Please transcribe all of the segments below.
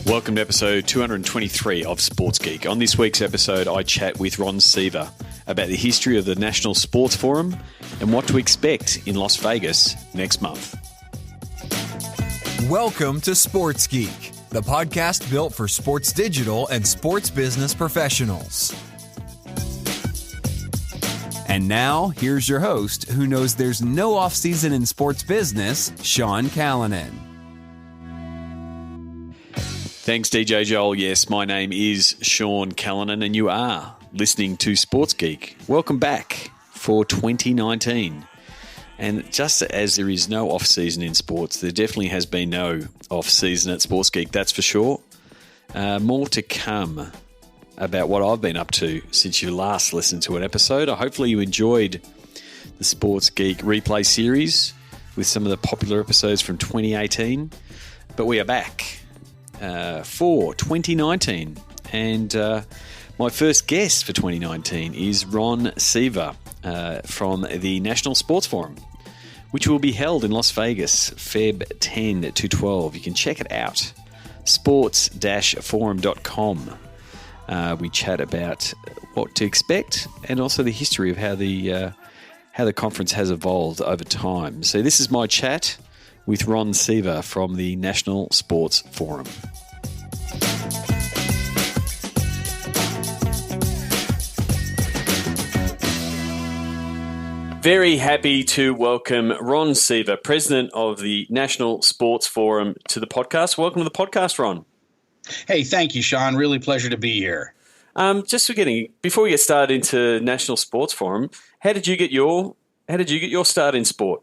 Welcome to episode 223 of Sports Geek. On this week's episode, I chat with Ron Seaver about the history of the National Sports Forum and what to expect in Las Vegas next month. Welcome to Sports Geek, the podcast built for sports digital and sports business professionals. And now, here's your host, who knows there's no off-season in sports business, Sean Callanan. Thanks, DJ Joel. Yes, my name is Sean Callanan, and you are listening to Sports Geek. Welcome back for 2019. And just as there is no off-season in sports, there definitely has been no off-season at Sports Geek, that's for sure. More to come about what I've been up to since you last listened to an episode. Hopefully you enjoyed the Sports Geek replay series with some of the popular episodes from 2018. But we are back for 2019. And my first guest for 2019 is Ron Seaver from the National Sports Forum, which will be held in Las Vegas, Feb 10 to 12. You can check it out, sports-forum.com. We chat about what to expect and also the history of how the conference has evolved over time. So this is my chat with Ron Seaver from the National Sports Forum. Very happy to welcome Ron Seaver, President of the National Sports Forum, to the podcast. Welcome to the podcast, Ron. Hey, thank you, Sean. Really pleasure to be here. Before we get started into National Sports Forum, how did you get your start in sport?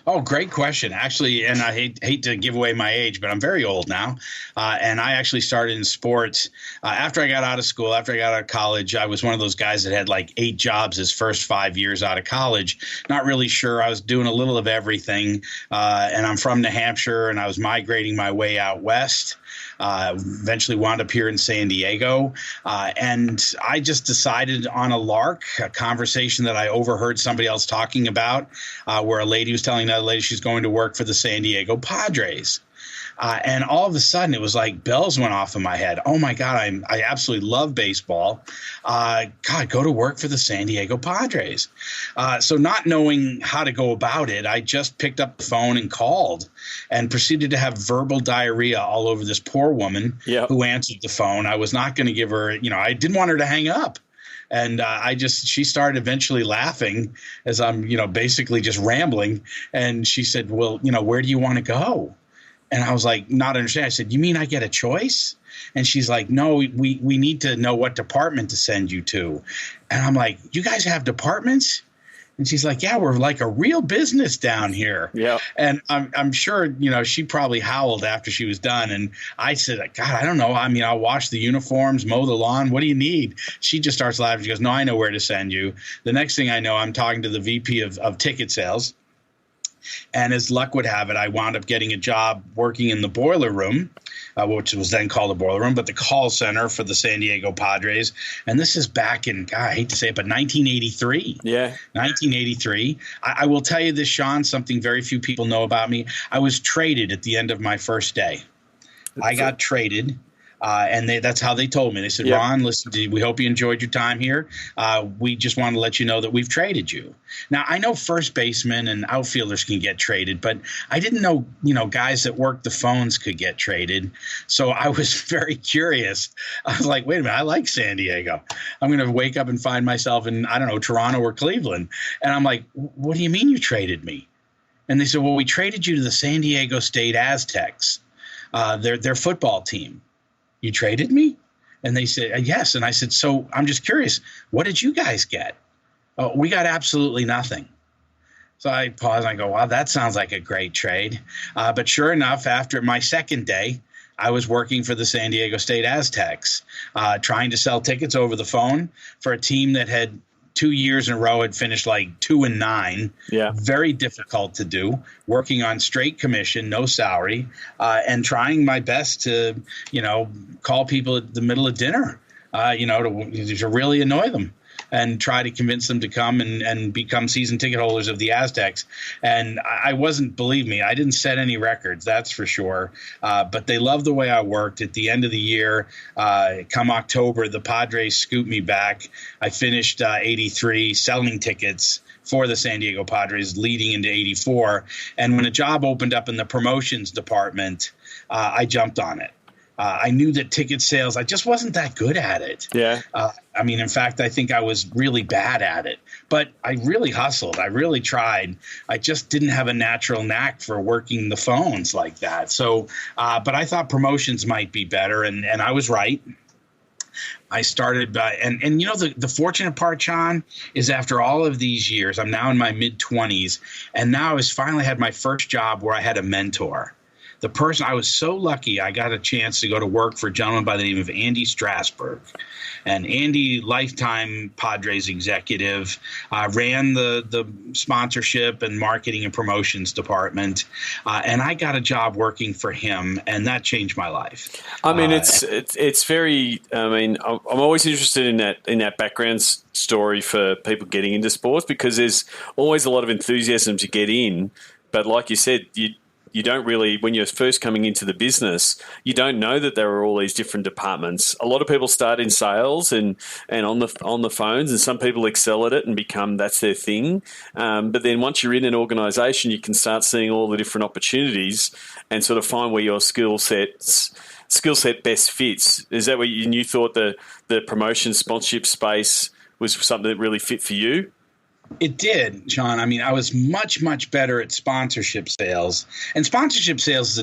Oh, great question. Actually, and I hate to give away my age, but I'm very old now. And I actually started in sports after I got out of school, after I got out of college. I was one of those guys that had like 8 jobs his first 5 years out of college. Not really sure. I was doing a little of everything. And I'm from New Hampshire, and I was migrating my way out west. Eventually wound up here in San Diego. And I just decided on a lark, a conversation that I overheard somebody else talking about, where a lady was telling another lady she's going to work for the San Diego Padres. And all of a sudden, it was like bells went off in my head. Oh, my God, I absolutely love baseball. God, go to work for the San Diego Padres. So not knowing how to go about it, I just picked up the phone and called and proceeded to have verbal diarrhea all over this poor woman who answered the phone. I was not going to give her, I didn't want her to hang up. And she started eventually laughing as I'm, basically just rambling. And she said, well, where do you want to go? And I was like, not understand. I said, you mean I get a choice? And she's like, no, we need to know what department to send you to. And I'm like, you guys have departments? And she's like, yeah, we're like a real business down here. Yeah. And I'm sure, she probably howled after she was done. And I said, God, I don't know. I mean, I'll wash the uniforms, mow the lawn. What do you need? She just starts laughing. She goes, no, I know where to send you. The next thing I know, I'm talking to the VP of ticket sales. And as luck would have it, I wound up getting a job working in the boiler room, which was then called the boiler room, but the call center for the San Diego Padres. And this is back in, God, I hate to say it, but 1983. Yeah. 1983. I will tell you this, Sean, something very few people know about me. I was traded at the end of my first day. I got traded. And that's how they told me. They said, Ron, listen, we hope you enjoyed your time here. We just want to let you know that we've traded you. Now, I know first basemen and outfielders can get traded, but I didn't know, guys that work the phones could get traded. So I was very curious. I was like, wait a minute, I like San Diego. I'm going to wake up and find myself in, I don't know, Toronto or Cleveland. And I'm like, what do you mean you traded me? And they said, well, we traded you to the San Diego State Aztecs, their football team. You traded me? And they said, yes. And I said, so I'm just curious, what did you guys get? Oh, we got absolutely nothing. So I pause and I go, wow, that sounds like a great trade. But sure enough, after my second day, I was working for the San Diego State Aztecs, trying to sell tickets over the phone for a team that had 2 years in a row had finished like 2-9. Yeah. Very difficult to do, working on straight commission, no salary, and trying my best to, call people at the middle of dinner, to really annoy them. and try to convince them to come and become season ticket holders of the Aztecs. And I wasn't, believe me, I didn't set any records, that's for sure. But they loved the way I worked. At the end of the year, come October, the Padres scooped me back. I finished 83 selling tickets for the San Diego Padres leading into 84. And when a job opened up in the promotions department, I jumped on it. I knew that ticket sales, I just wasn't that good at it. Yeah. I mean, in fact, I think I was really bad at it. But I really hustled. I really tried. I just didn't have a natural knack for working the phones like that. So, but I thought promotions might be better, and I was right. I started by, and you know, the fortunate part, Sean, is after all of these years, I'm now in my mid-20s, and now I finally had my first job where I had a mentor. The person, I was so lucky, I got a chance to go to work for a gentleman by the name of Andy Strasburg. And Andy, lifetime Padres executive, ran the sponsorship and marketing and promotions department. And I got a job working for him, and that changed my life. I mean, it's very, I mean, I'm always interested in that background story for people getting into sports, because there's always a lot of enthusiasm to get in. But like you said, you don't really, when you're first coming into the business, you don't know that there are all these different departments. A lot of people start in sales and on the phones, and some people excel at it and become, that's their thing. But then once you're in an organization, you can start seeing all the different opportunities and sort of find where your skill set best fits. Is that what you thought the promotion sponsorship space was something that really fit for you? It did, Sean. I mean, I was much, much better at sponsorship sales. And sponsorship sales is a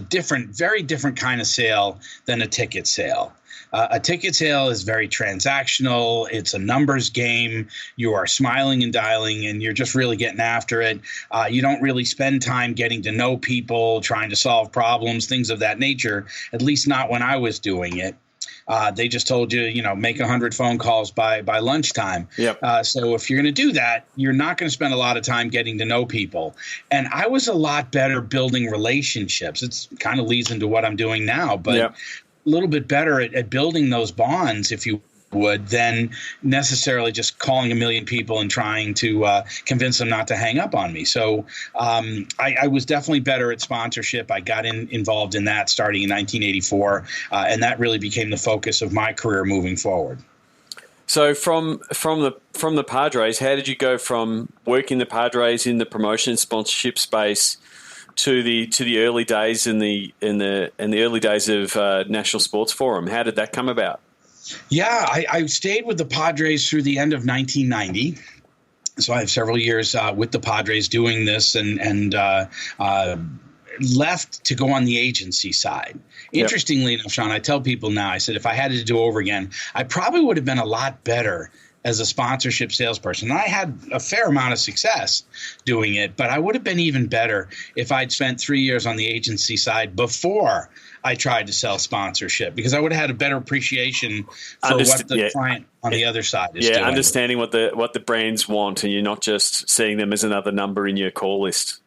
very different kind of sale than a ticket sale. A ticket sale is very transactional. It's a numbers game. You are smiling and dialing, and you're just really getting after it. You don't really spend time getting to know people, trying to solve problems, things of that nature, at least not when I was doing it. They just told you, make 100 phone calls by lunchtime. Yep. So if you're going to do that, you're not going to spend a lot of time getting to know people. And I was a lot better building relationships. It's kind of leads into what I'm doing now, but yep. A little bit better at building those bonds, if you would, than necessarily just calling a million people and trying to convince them not to hang up on me. So I was definitely better at sponsorship. I got involved in that starting in 1984, and that really became the focus of my career moving forward. So from the Padres, how did you go from working the Padres in the promotion sponsorship space to the early days in the early days of National Sports Forum? How did that come about? Yeah, I stayed with the Padres through the end of 1990. So I have several years with the Padres doing this, and left to go on the agency side. Yep. Interestingly enough, Sean, I tell people now, I said, if I had to do over again, I probably would have been a lot better as a sponsorship salesperson. I had a fair amount of success doing it, but I would have been even better if I'd spent 3 years on the agency side before I tried to sell sponsorship, because I would have had a better appreciation for what the client on the other side is doing. Understanding what the brands want, and you're not just seeing them as another number in your call list.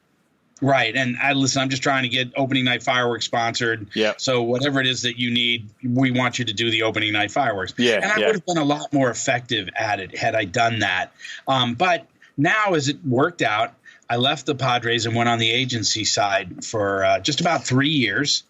Right. And I'm just trying to get opening night fireworks sponsored. Yeah. So whatever it is that you need, we want you to do the opening night fireworks. Yeah. And I would have been a lot more effective at it had I done that. But now, as it worked out, I left the Padres and went on the agency side for just about 3 years,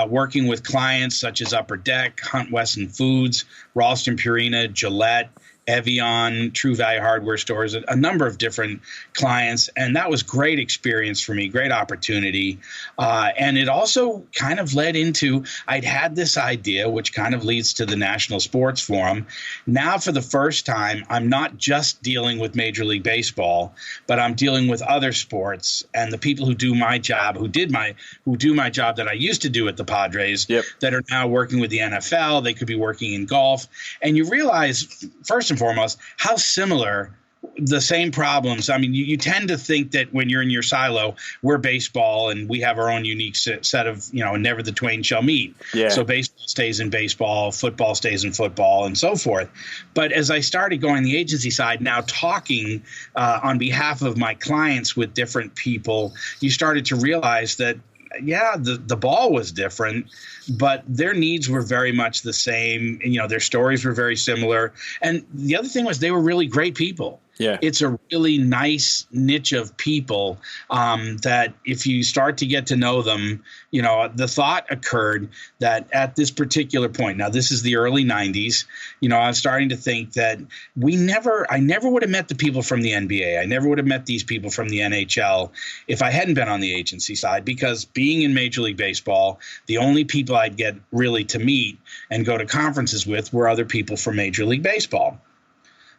working with clients such as Upper Deck, Hunt Wesson Foods, Ralston Purina, Gillette, Evian, True Value Hardware stores, a number of different clients. And that was great experience for me, great opportunity. And it also kind of led into, I'd had this idea, which kind of leads to the National Sports Forum. Now, for the first time, I'm not just dealing with Major League Baseball, but I'm dealing with other sports and the people who do my job, who do my job that I used to do at the Padres, yep. that are now working with the NFL. They could be working in golf. And you realize, first and foremost, how similar the same problems. I mean, you tend to think that when you're in your silo, we're baseball and we have our own unique set of, never the twain shall meet. Yeah. So baseball stays in baseball, football stays in football, and so forth. But as I started going the agency side, now talking on behalf of my clients with different people, you started to realize that yeah, the ball was different, but their needs were very much the same. And, their stories were very similar. And the other thing was they were really great people. Yeah. It's a really nice niche of people that if you start to get to know them, the thought occurred that at this particular point, now this is the early 90s, I was starting to think that I never would have met the people from the NBA. I never would have met these people from the NHL if I hadn't been on the agency side, because being in Major League Baseball, the only people I'd get really to meet and go to conferences with were other people from Major League Baseball.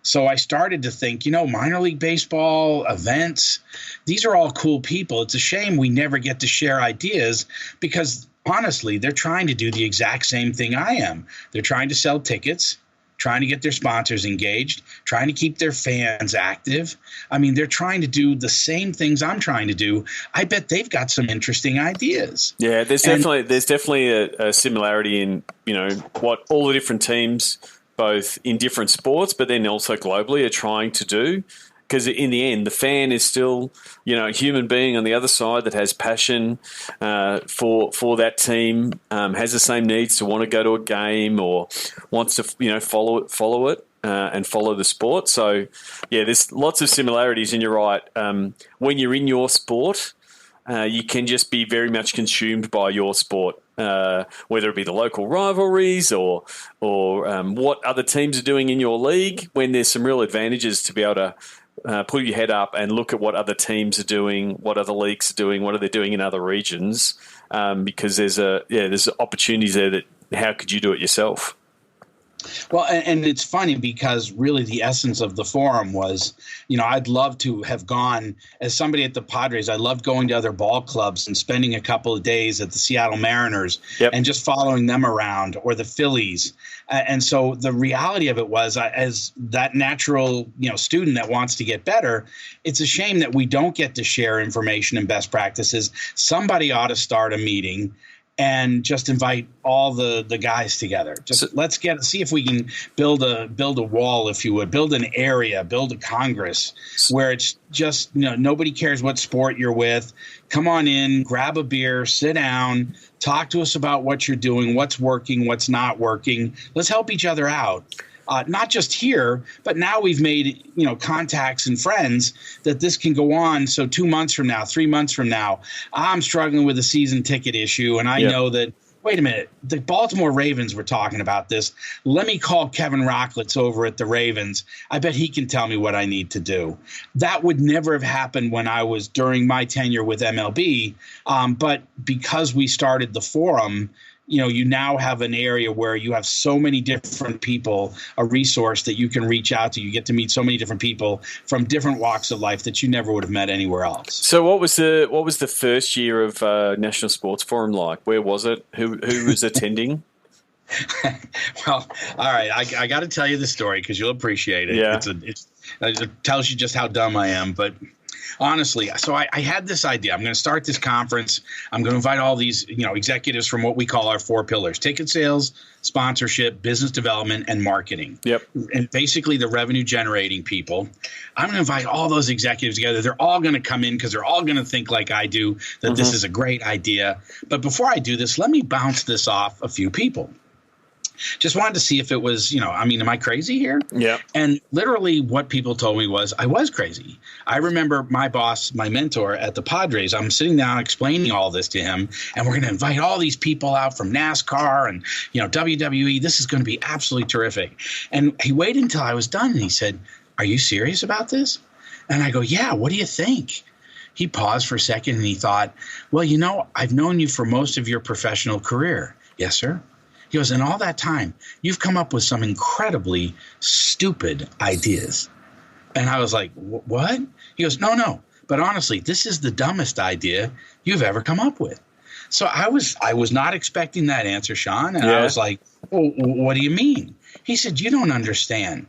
So I started to think, minor league baseball, events, these are all cool people. It's a shame we never get to share ideas because, honestly, they're trying to do the exact same thing I am. They're trying to sell tickets, trying to get their sponsors engaged, trying to keep their fans active. I mean, they're trying to do the same things I'm trying to do. I bet they've got some interesting ideas. Yeah, there's definitely a similarity in, what all the different teams – both in different sports, but then also globally, are trying to do. Because in the end, the fan is still, a human being on the other side that has passion for that team, has the same needs to want to go to a game or wants to, follow it and follow the sport. So, yeah, there's lots of similarities, and you're right. When you're in your sport, you can just be very much consumed by your sport. Whether it be the local rivalries or what other teams are doing in your league, when there's some real advantages to be able to put your head up and look at what other teams are doing, what other leagues are doing, what are they doing in other regions, because there's opportunities there that how could you do it yourself? Well, and it's funny because really the essence of the forum was, I'd love to have gone as somebody at the Padres. I loved going to other ball clubs and spending a couple of days at the Seattle Mariners and just following them around, or the Phillies. And so the reality of it was, as that natural, student that wants to get better, it's a shame that we don't get to share information and best practices. Somebody ought to start a meeting and just invite all the guys together. Let's see if we can build a wall, if you would, build an area, build a Congress where it's just, nobody cares what sport you're with. Come on in, grab a beer, sit down, talk to us about what you're doing, what's working, what's not working. Let's help each other out. Not just here, but now we've made, contacts and friends that this can go on. So 2 months from now, 3 months from now, I'm struggling with a season ticket issue. And I know that, wait a minute, the Baltimore Ravens were talking about this. Let me call Kevin Rocklitz over at the Ravens. I bet he can tell me what I need to do. That would never have happened when I was during my tenure with MLB. But because we started the forum, you now have an area where you have so many different people, a resource that you can reach out to. You get to meet so many different people from different walks of life that you never would have met anywhere else. So what was the first year of National Sports Forum like? Where was it? Who was attending? Well, all right. I got to tell you the story because you'll appreciate it. Yeah. It tells you just how dumb I am, but honestly, so I had this idea. I'm going to start this conference. I'm going to invite all these, executives from what we call our 4 pillars: ticket sales, sponsorship, business development, and marketing. Yep. And basically the revenue generating people. I'm going to invite all those executives together. They're all going to come in because they're all going to think like I do, that this is a great idea. But before I do this, let me bounce this off a few people. Just wanted to see if it was, am I crazy here? Yeah. And literally what people told me was I was crazy. I remember my boss, my mentor at the Padres, I'm sitting down explaining all this to him, and we're going to invite all these people out from NASCAR and, WWE. This is going to be absolutely terrific. And he waited until I was done, and he said, "Are you serious about this?" And I go, "Yeah, what do you think?" He paused for a second, and he thought, "Well, I've known you for most of your professional career." "Yes, sir." He goes, "In all that time, you've come up with some incredibly stupid ideas." And I was like, "What?" He goes, No. But honestly, this is the dumbest idea you've ever come up with." So I was not expecting that answer, Sean. And I was like, "Well, what do you mean?" He said, "You don't understand.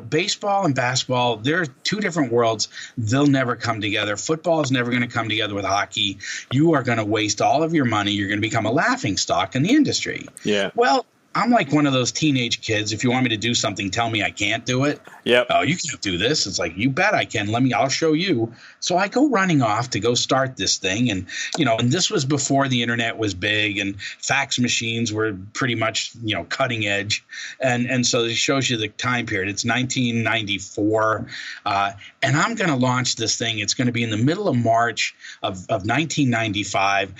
Baseball and basketball, they're two different worlds. They'll never come together. Football is never going to come together with hockey. You are going to waste all of your money. You're going to become a laughingstock in the industry." Yeah. Well, I'm like one of those teenage kids. If you want me to do something, tell me I can't do it. Yep. Oh, you can't do this. It's like, you bet I can. I'll show you. So I go running off to go start this thing. And, and this was before the internet was big and fax machines were pretty much, cutting edge. And so it shows you the time period. It's 1994. And I'm going to launch this thing. It's going to be in the middle of March of 1995.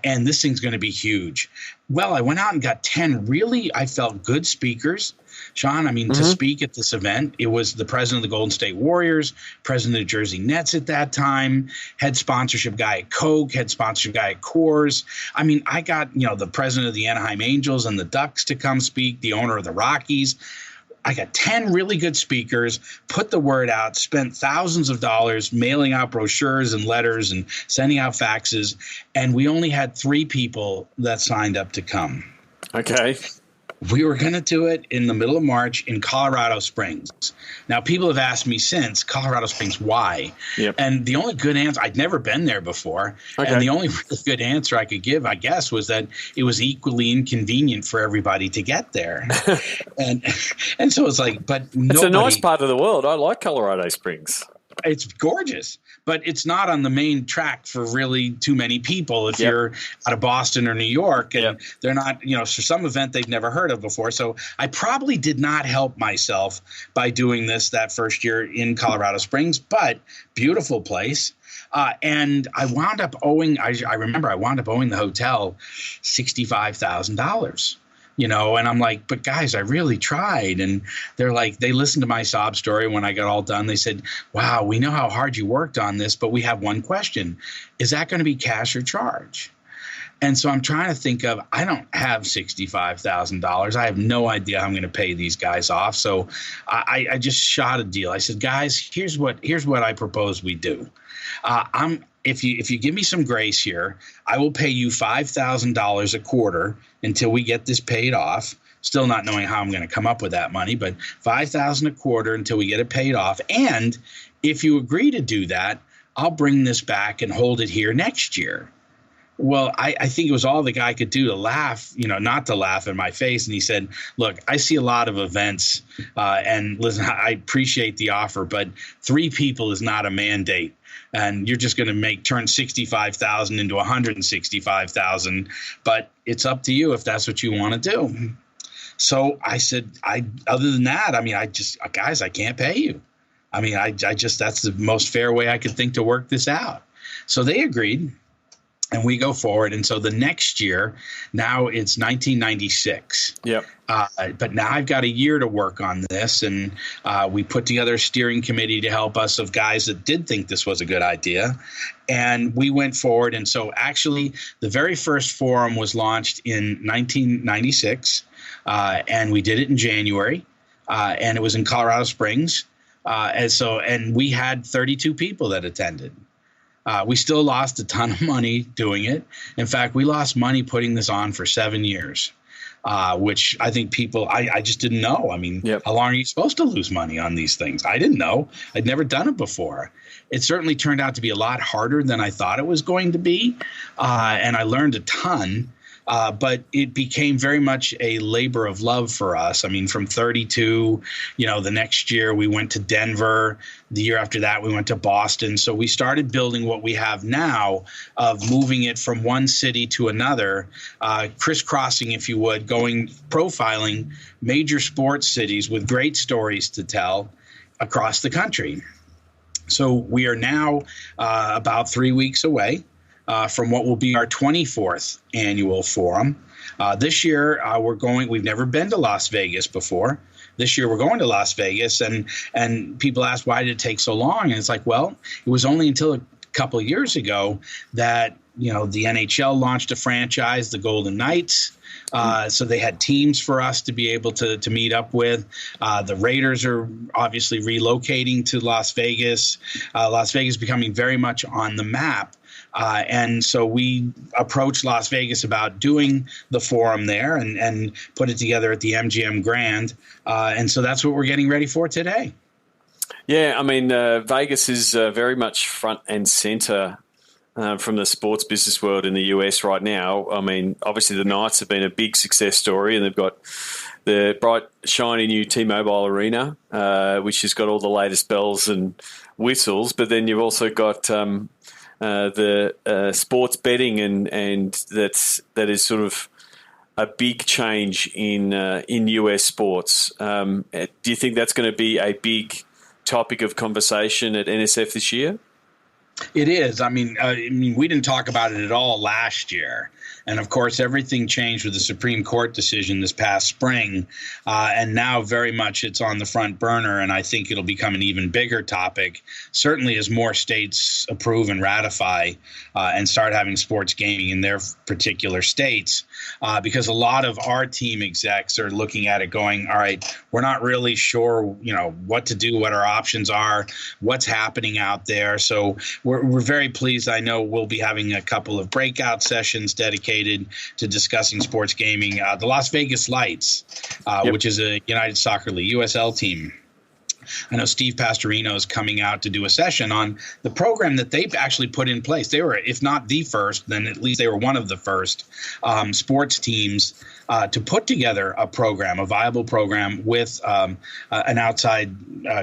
And this thing's going to be huge. Well, I went out and got 10 really, I felt, good speakers. Sean, to speak at this event, it was the president of the Golden State Warriors, president of the Jersey Nets at that time, head sponsorship guy at Coke, head sponsorship guy at Coors. I got, the president of the Anaheim Angels and the Ducks to come speak, the owner of the Rockies. I got 10 really good speakers, put the word out, spent thousands of dollars mailing out brochures and letters and sending out faxes, and we only had 3 people that signed up to come. Okay. We were going to do it in the middle of March in Colorado Springs. Now, people have asked me since, Colorado Springs, why? Yep. And the only good answer, I'd never been there before, and the only really good answer I could give, I guess, was that it was equally inconvenient for everybody to get there. and so it's like, but nobody. It's a nice part of the world. I like Colorado Springs. It's gorgeous, but it's not on the main track for really too many people if you're out of Boston or New York, and they're not, for some event they've never heard of before. So I probably did not help myself by doing this that first year in Colorado Springs, but beautiful place. And I wound up owing, I remember I wound up owing the hotel $65,000. And I'm like, but guys, I really tried. And they're like, they listened to my sob story when I got all done. They said, wow, we know how hard you worked on this, but we have one question. Is that going to be cash or charge? And so I'm trying to think of, I don't have $65,000. I have no idea how I'm going to pay these guys off. So I just shot a deal. I said, guys, here's what I propose we do. If you give me some grace here, I will pay you $5,000 a quarter until we get this paid off. Still not knowing how I'm going to come up with that money, but $5,000 a quarter until we get it paid off. And if you agree to do that, I'll bring this back and hold it here next year. Well, I think it was all the guy could do to laugh, not to laugh in my face. And he said, look, I see a lot of events and listen, I appreciate the offer, but 3 people is not a mandate. And you're just going to turn 65,000 into 165,000. But it's up to you if that's what you want to do. So I said, other than that, guys, I can't pay you. That's the most fair way I could think to work this out. So they agreed. And we go forward. And so the next year, now it's 1996. Yep. But now I've got a year to work on this. And we put together a steering committee to help us of guys that did think this was a good idea. And we went forward. And so actually, the very first forum was launched in 1996. And we did it in January. And it was in Colorado Springs. And we had 32 people that attended. We still lost a ton of money doing it. In fact, we lost money putting this on for 7 years, which I think people, I just didn't know. How long are you supposed to lose money on these things? I didn't know. I'd never done it before. It certainly turned out to be a lot harder than I thought it was going to be. And I learned a ton. But it became very much a labor of love for us. From 32, the next year we went to Denver. The year after that, we went to Boston. So we started building what we have now of moving it from one city to another, crisscrossing, if you would, profiling major sports cities with great stories to tell across the country. So we are now about 3 weeks away from what will be our 24th annual forum. This year, we've never been to Las Vegas before. This year, we're going to Las Vegas, and people ask, why did it take so long? And it's like, well, it was only until a couple of years ago that, the NHL launched a franchise, the Golden Knights. So they had teams for us to be able to meet up with. The Raiders are obviously relocating to Las Vegas. Las Vegas becoming very much on the map. And so we approached Las Vegas about doing the forum there and put it together at the MGM Grand. And so that's what we're getting ready for today. Yeah, Vegas is very much front and center from the sports business world in the US right now. I mean, obviously the Knights have been a big success story, and they've got the bright, shiny new T-Mobile Arena, which has got all the latest bells and whistles. But then you've also got the sports betting, and that is sort of a big change in US sports. Do you think that's going to be a big topic of conversation at NSF this year? It is. I mean, we didn't talk about it at all last year. And, of course, everything changed with the Supreme Court decision this past spring. And now very much it's on the front burner, and I think it'll become an even bigger topic, certainly as more states approve and ratify and start having sports gaming in their particular states, because a lot of our team execs are looking at it going, all right, we're not really sure, what to do, what our options are, what's happening out there. So we're very pleased. I know we'll be having a couple of breakout sessions dedicated to discussing sports gaming. The Las Vegas Lights, which is a United Soccer League, USL team. I know Steve Pastorino is coming out to do a session on the program that they've actually put in place. They were, if not the first, then at least they were one of the first sports teams to put together a program, a viable program with an outside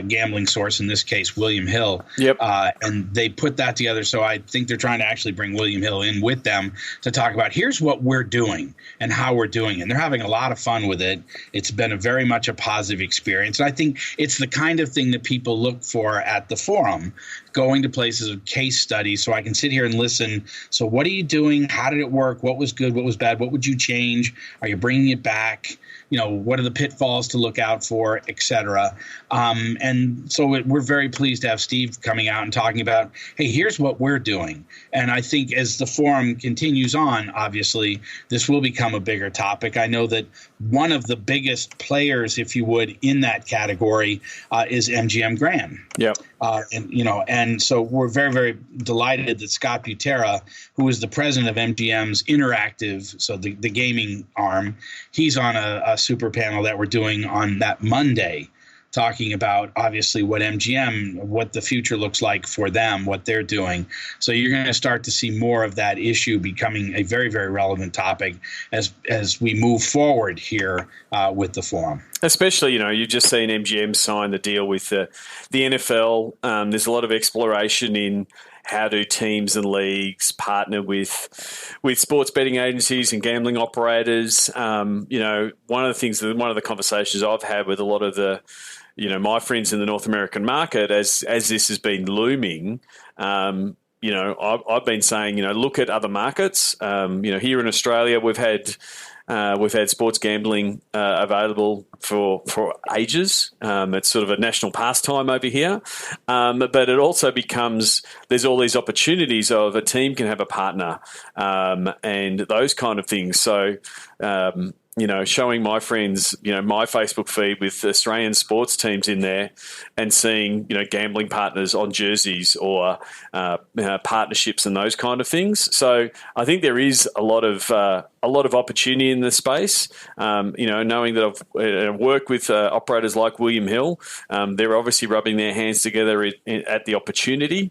gambling source, in this case, William Hill. Yep. And they put that together. So I think they're trying to actually bring William Hill in with them to talk about here's what we're doing and how we're doing it. And they're having a lot of fun with it. It's been very much a positive experience. And I think it's the kind of thing that people look for at the forum, going to places of case studies so I can sit here and listen. So what are you doing? How did it work? What was good? What was bad? What would you change? Are you bringing it back? What are the pitfalls to look out for, et cetera? And so we're very pleased to have Steve coming out and talking about, hey, here's what we're doing. And I think as the forum continues on, obviously, this will become a bigger topic. I know that one of the biggest players, if you would, in that category is MGM Grand. Yep. And so we're very, very delighted that Scott Butera, who is the president of MGM's Interactive, so the gaming arm, he's on a super panel that we're doing on that Monday, talking about obviously what the future looks like for them, what they're doing. So you're going to start to see more of that issue becoming a very, very relevant topic as we move forward here with the forum. Especially, you've just seen MGM sign the deal with the NFL. There's a lot of exploration in how do teams and leagues partner with sports betting agencies and gambling operators. One of the conversations I've had with a lot of the, my friends in the North American market as this has been looming, I've been saying, look at other markets. Here in Australia, we've had sports gambling available for ages. It's sort of a national pastime over here. But it also becomes, there's all these opportunities of a team can have a partner and those kind of things. So, showing my friends, my Facebook feed with Australian sports teams in there and seeing, gambling partners on jerseys or partnerships and those kind of things. So I think there is a lot of opportunity in the space. Knowing that I've worked with operators like William Hill, they're obviously rubbing their hands together at the opportunity.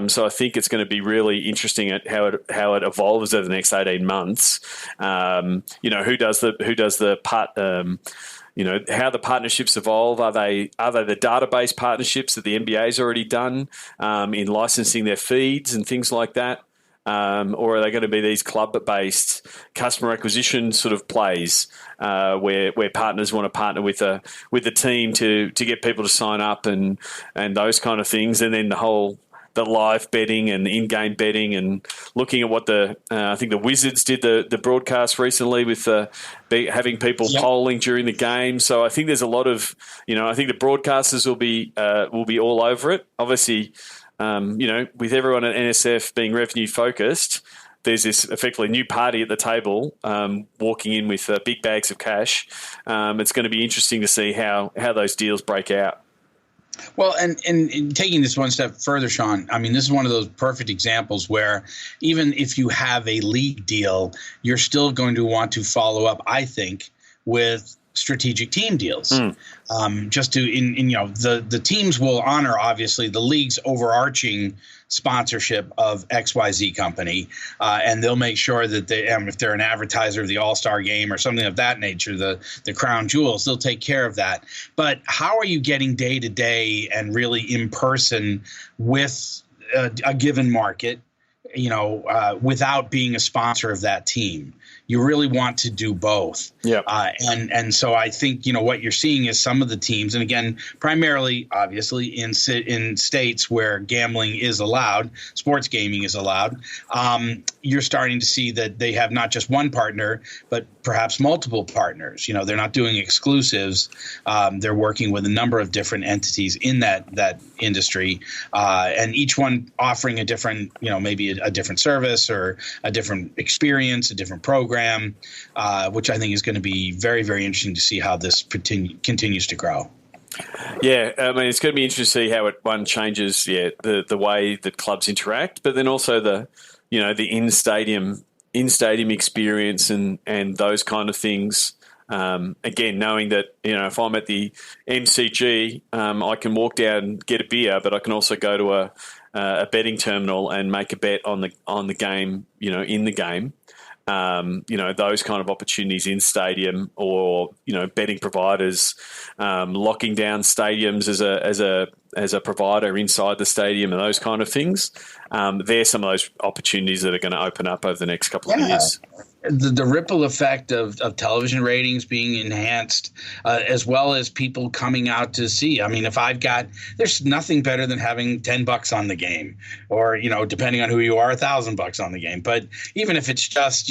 So I think it's going to be really interesting at how it evolves over the next 18 months. Who does the part? How the partnerships evolve. Are they the database partnerships that the NBA's already done in licensing their feeds and things like that? Or are they going to be these club-based customer acquisition sort of plays where partners want to partner with the team to get people to sign up and those kind of things, and then the live betting and in-game betting, and looking at what I think the Wizards did the broadcast recently with having people polling during the game. So I think there's a lot of I think the broadcasters will be all over it. Obviously. With everyone at NSF being revenue focused, there's this effectively new party at the table walking in with big bags of cash. It's going to be interesting to see how those deals break out. Well, and taking this one step further, Sean, I mean, this is one of those perfect examples where even if you have a league deal, you're still going to want to follow up, I think, with strategic team deals. Just to, the teams will honor, obviously, the league's overarching sponsorship of XYZ company, and they'll make sure that they, if they're an advertiser of the All-Star game or something of that nature, the crown jewels, they'll take care of that. But how are you getting day-to-day and really in person with a given market, without being a sponsor of that team? You really want to do both. Yeah. And so I think, what you're seeing is some of the teams, and again, primarily, obviously, in states where gambling is allowed, sports gaming is allowed, you're starting to see that they have not just one partner, but perhaps multiple partners. They're not doing exclusives. They're working with a number of different entities in that industry, and each one offering a different, maybe a different service or a different experience, a different program, which I think is going to be very, very interesting to see how this continues to grow. Yeah, I mean, it's going to be interesting to see how it changes. Yeah, the way that clubs interact, but then also the in-stadium experience and those kind of things. Again, knowing that if I'm at the MCG, I can walk down and get a beer, but I can also go to a betting terminal and make a bet on the game. In the game. Those kind of opportunities in stadium, or betting providers locking down stadiums as a provider inside the stadium, and those kind of things. There's some of those opportunities that are going to open up over the next couple of years. The ripple effect of television ratings being enhanced, as well as people coming out to see. I mean, there's nothing better than having $10 on the game, or, depending on who you are, $1,000 on the game. But even if it's just,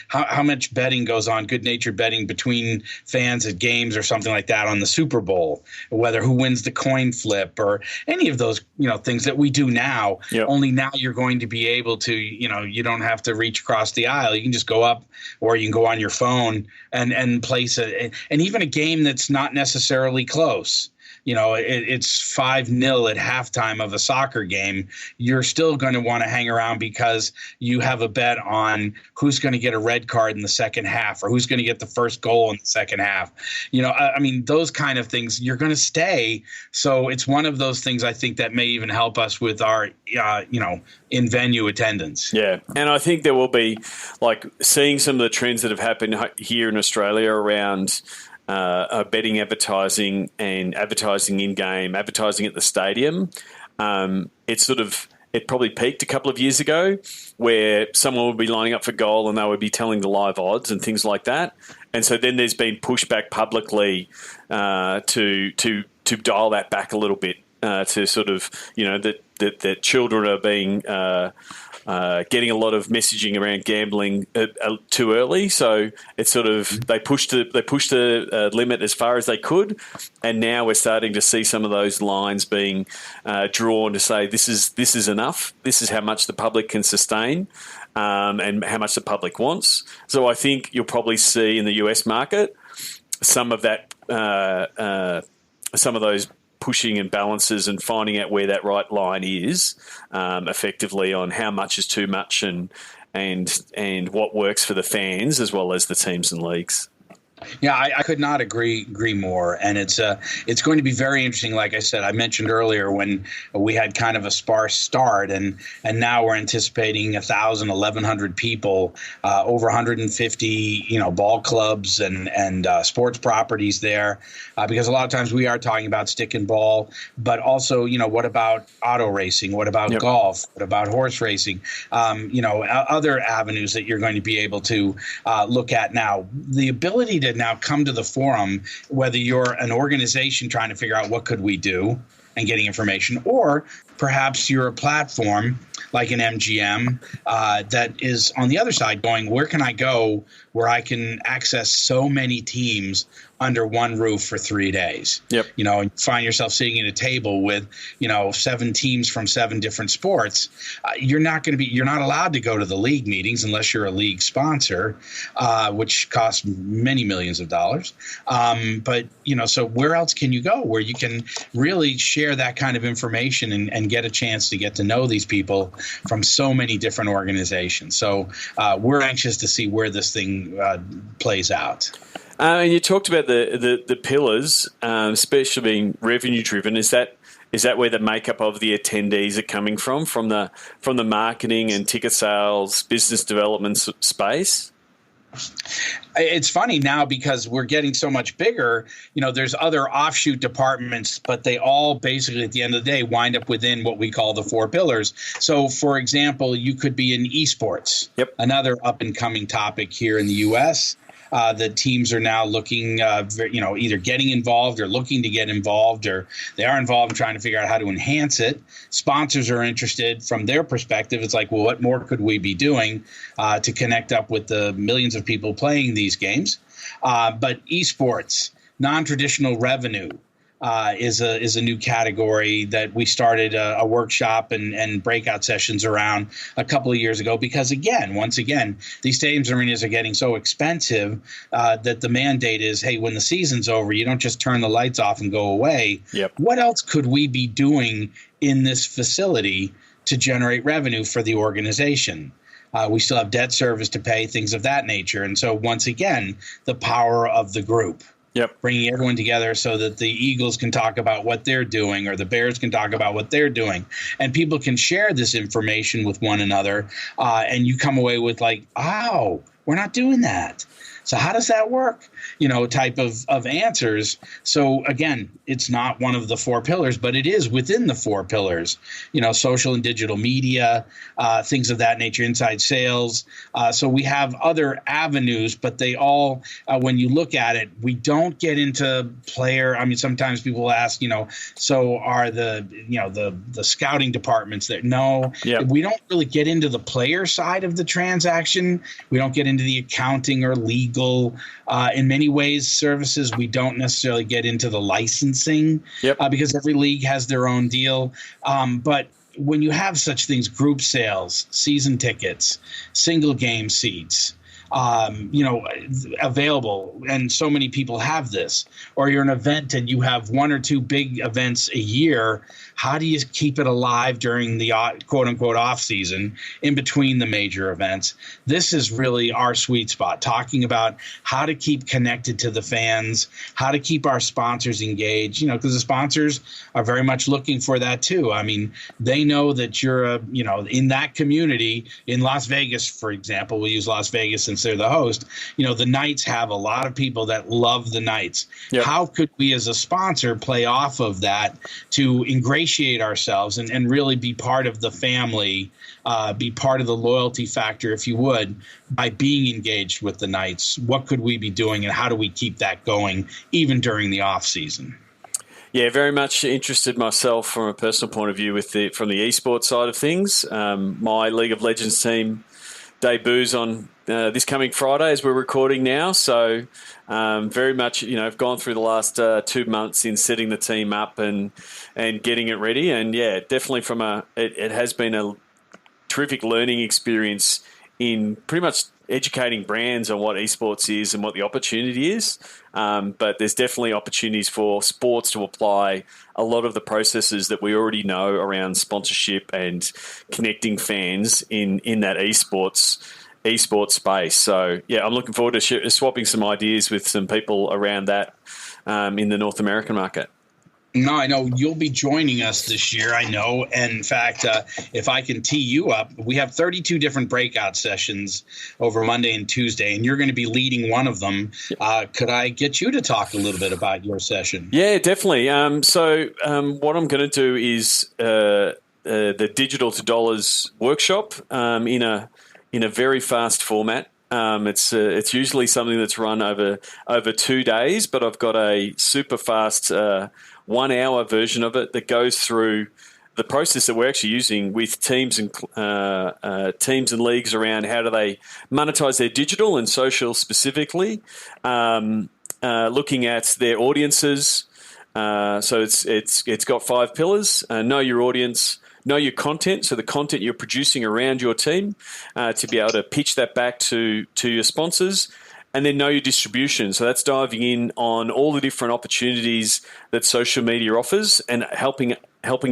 how much betting goes on, good-natured betting between fans at games or something like that on the Super Bowl, whether who wins the coin flip or any of those, things that we do now. Yep. Only now you're going to be able to, you don't have to reach across the aisle. You can just go up, or you can go on your phone and place it. And even a game that's not necessarily close, it's 5-0 at halftime of a soccer game, you're still going to want to hang around because you have a bet on who's going to get a red card in the second half, or who's going to get the first goal in the second half. Those kind of things, you're going to stay. So it's one of those things I think that may even help us with our, in-venue attendance. Yeah, and I think there will be, seeing some of the trends that have happened here in Australia around betting advertising and advertising in-game, advertising at the stadium. It probably peaked a couple of years ago, where someone would be lining up for goal and they would be telling the live odds and things like that. And so then there's been pushback publicly to dial that back a little bit, to sort of, that children are being getting a lot of messaging around gambling too early. So it's sort of they pushed the limit as far as they could, and now we're starting to see some of those lines being drawn to say this is enough. This is how much the public can sustain, and how much the public wants. So I think you'll probably see in the US market some of that, some of those pushing and balances and finding out where that right line is, effectively, on how much is too much and what works for the fans as well as the teams and leagues. Yeah, I could not agree more. And it's going to be very interesting. Like I said, I mentioned earlier when we had kind of a sparse start, and now we're anticipating 1,000, 1,100 people, over 150, ball clubs and sports properties there, because a lot of times we are talking about stick and ball, but also, what about auto racing? What about golf? What about horse racing? Other avenues that you're going to be able to look at now. The ability to now come to the forum, whether you're an organization trying to figure out what could we do and getting information, or perhaps you're a platform like an MGM that is on the other side going, where can I go where I can access so many teams under one roof for 3 days? Yep. And find yourself sitting at a table with, 7 teams from 7 different sports. You're not allowed to go to the league meetings unless you're a league sponsor, which costs many millions of dollars. But so where else can you go where you can really share that kind of information and get a chance to get to know these people from so many different organizations? So we're anxious to see where this thing plays out. And you talked about the pillars, especially being revenue driven. Is that where the makeup of the attendees are coming from the marketing and ticket sales, business development space? It's funny now because we're getting so much bigger. There's other offshoot departments, but they all basically at the end of the day wind up within what we call the four pillars. So, for example, you could be in esports, another up and coming topic here in the U.S. The teams are now looking, either getting involved or looking to get involved, or they are involved in trying to figure out how to enhance it. Sponsors are interested from their perspective. It's like, well, what more could we be doing to connect up with the millions of people playing these games? But esports, non-traditional revenue, is a new category that we started a workshop and breakout sessions around a couple of years ago because, once again, these stadiums and arenas are getting so expensive that the mandate is, hey, when the season's over, you don't just turn the lights off and go away. Yep. What else could we be doing in this facility to generate revenue for the organization? We still have debt service to pay, things of that nature. And so, once again, the power of the group. Yep. Bringing everyone together so that the Eagles can talk about what they're doing or the Bears can talk about what they're doing. And people can share this information with one another. And you come away with like, oh, we're not doing that. So how does that work? Type of answers. So again, it's not one of the four pillars, but it is within the four pillars. Social and digital media, things of that nature, inside sales. So we have other avenues, but they all, when you look at it, we don't get into player. I mean, sometimes people ask, so are the scouting departments there? No, we don't really get into the player side of the transaction. We don't get into the accounting or legal. In many ways, services, we don't necessarily get into the licensing because every league has their own deal. But when you have such things, group sales, season tickets, single game seats, available, and so many people have this, or you're an event and you have one or two big events a year. How do you keep it alive during the quote unquote off season in between the major events? This is really our sweet spot, talking about how to keep connected to the fans, how to keep our sponsors engaged, because the sponsors are very much looking for that too. I mean, they know that you're in that community in Las Vegas, for example. We'll use Las Vegas since they're the host. The Knights have a lot of people that love the Knights. Yep. How could we as a sponsor play off of that to ingratiate ourselves and really be part of the family, be part of the loyalty factor, if you would, by being engaged with the Knights? What could we be doing and how do we keep that going even during the off season? Yeah, very much interested myself from a personal point of view from the esports side of things. My League of Legends team debuts on this coming Friday as we're recording now. So very much, I've gone through the last 2 months in setting the team up and getting it ready. And yeah, definitely it has been a terrific learning experience in pretty much educating brands on what esports is and what the opportunity is. But there's definitely opportunities for sports to apply a lot of the processes that we already know around sponsorship and connecting fans in that esports space. So, yeah, I'm looking forward to swapping some ideas with some people around that in the North American market. No, I know you'll be joining us this year. I know. And in fact, if I can tee you up, we have 32 different breakout sessions over Monday and Tuesday, and you're going to be leading one of them. Could I get you to talk a little bit about your session? Yeah, definitely. So what I'm going to do is the Digital to Dollars workshop in a very fast format. It's usually something that's run over 2 days, but I've got a super fast 1 hour version of it that goes through the process that we're actually using with teams and leagues around how do they monetize their digital and social specifically, looking at their audiences. So it's got 5 pillars: know your audience, know your content, so the content you're producing around your team, to be able to pitch that back to your sponsors, and then know your distribution. So that's diving in on all the different opportunities that social media offers and helping